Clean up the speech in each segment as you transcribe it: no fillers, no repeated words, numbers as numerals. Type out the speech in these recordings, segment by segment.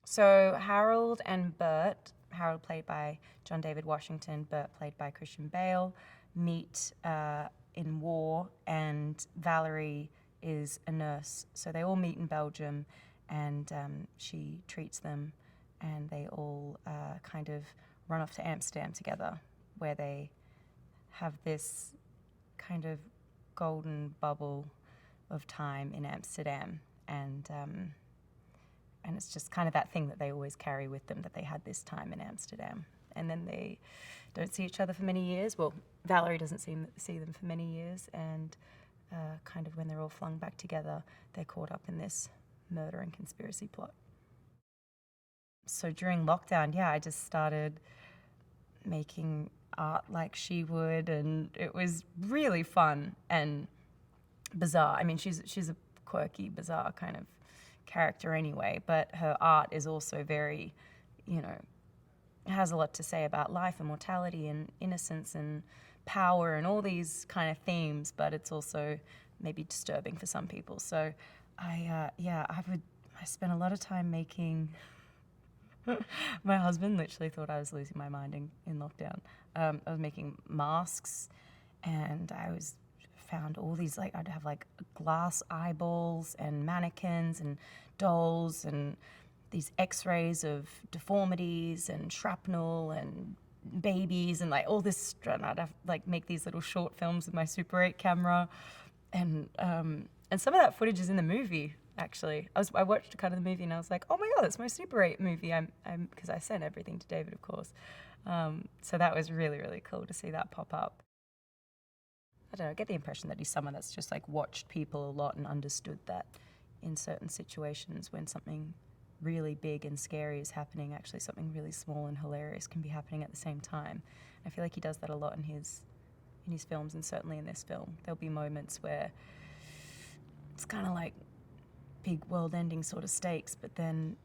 So Harold and Bert, Harold played by John David Washington, Bert played by Christian Bale, meet in war, and Valerie is a nurse. So they all meet in Belgium, and she treats them, and they all kind of run off to Amsterdam together, where they have this kind of golden bubble of time in Amsterdam, and it's just kind of that thing that they always carry with them, that they had this time in Amsterdam. And then they don't see each other for many years. Well, Valerie doesn't see them for many years, and kind of when they're all flung back together, they're caught up in this murder and conspiracy plot. So during lockdown, yeah, I just started making art like she would, and it was really fun and bizarre. I mean, she's a quirky, bizarre kind of character anyway, but her art is also very, has a lot to say about life and mortality and innocence and power and all these kind of themes, but it's also maybe disturbing for some people. So I spent a lot of time making. My husband literally thought I was losing my mind in lockdown. I was making masks, and found all these, like, I'd have like glass eyeballs and mannequins and dolls and these x-rays of deformities and shrapnel and babies and like all this, and I'd have like make these little short films with my Super 8 camera, and some of that footage is in the movie. Actually, I watched kind of the movie and I was like, oh my god, that's my Super 8 movie. Because I sent everything to David, of course. So that was really, really cool to see that pop up. I don't know, I get the impression that he's someone that's just like watched people a lot and understood that in certain situations when something really big and scary is happening, actually something really small and hilarious can be happening at the same time. I feel like he does that a lot in his films, and certainly in this film. There'll be moments where it's kind of like big world-ending sort of stakes, but then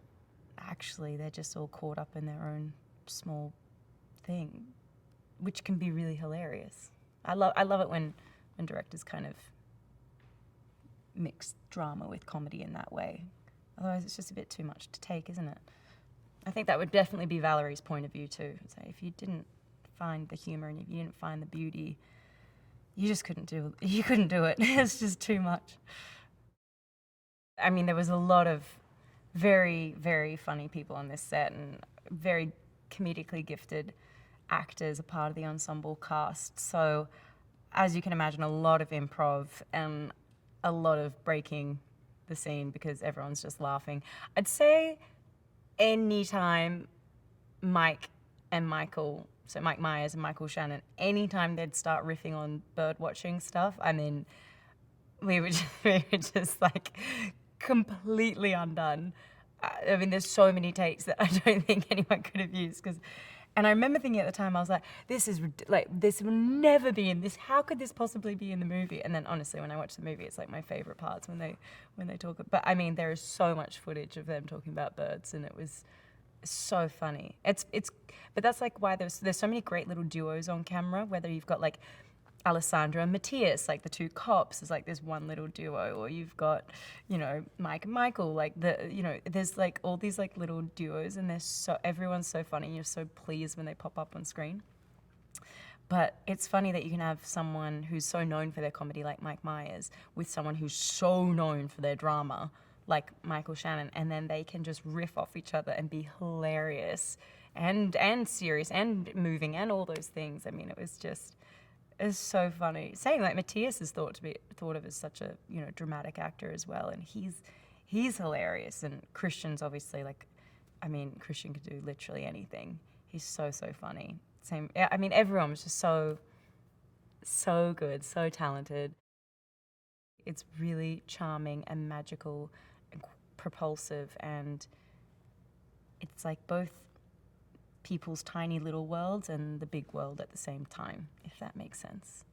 actually they're just all caught up in their own small thing, which can be really hilarious. I love it when directors kind of mix drama with comedy in that way. Otherwise, it's just a bit too much to take, isn't it? I think that would definitely be Valerie's point of view too. So if you didn't find the humor and if you didn't find the beauty, you just couldn't do it. It's just too much. I mean, there was a lot of very, very funny people on this set and very comedically gifted actors, a part of the ensemble cast. So, as you can imagine, a lot of improv and a lot of breaking the scene because everyone's just laughing. I'd say anytime Mike and Michael, so Mike Myers and Michael Shannon, anytime they'd start riffing on bird watching stuff, I mean, we were just like completely undone. I mean, there's so many takes that I don't think anyone could have used. And I remember thinking at the time, I was like, this will never be in this. How could this possibly be in the movie? And then honestly, when I watch the movie, it's like my favorite parts when they talk. But I mean, there is so much footage of them talking about birds, and it was so funny. But that's like why there's so many great little duos on camera, whether you've got like Alessandro and Matthias, like the two cops, is like this one little duo, or you've got, Mike and Michael, like there's like all these like little duos, and everyone's so funny, and you're so pleased when they pop up on screen. But it's funny that you can have someone who's so known for their comedy, like Mike Myers, with someone who's so known for their drama, like Michael Shannon, and then they can just riff off each other and be hilarious and serious and moving and all those things. I mean, it's so funny. Saying like Matthias is thought of as such a dramatic actor as well, and he's hilarious. And Christian's obviously Christian could do literally anything. He's so funny. I mean, everyone was just so good, so talented. It's really charming and magical and propulsive, and it's like both people's tiny little worlds and the big world at the same time, if that makes sense.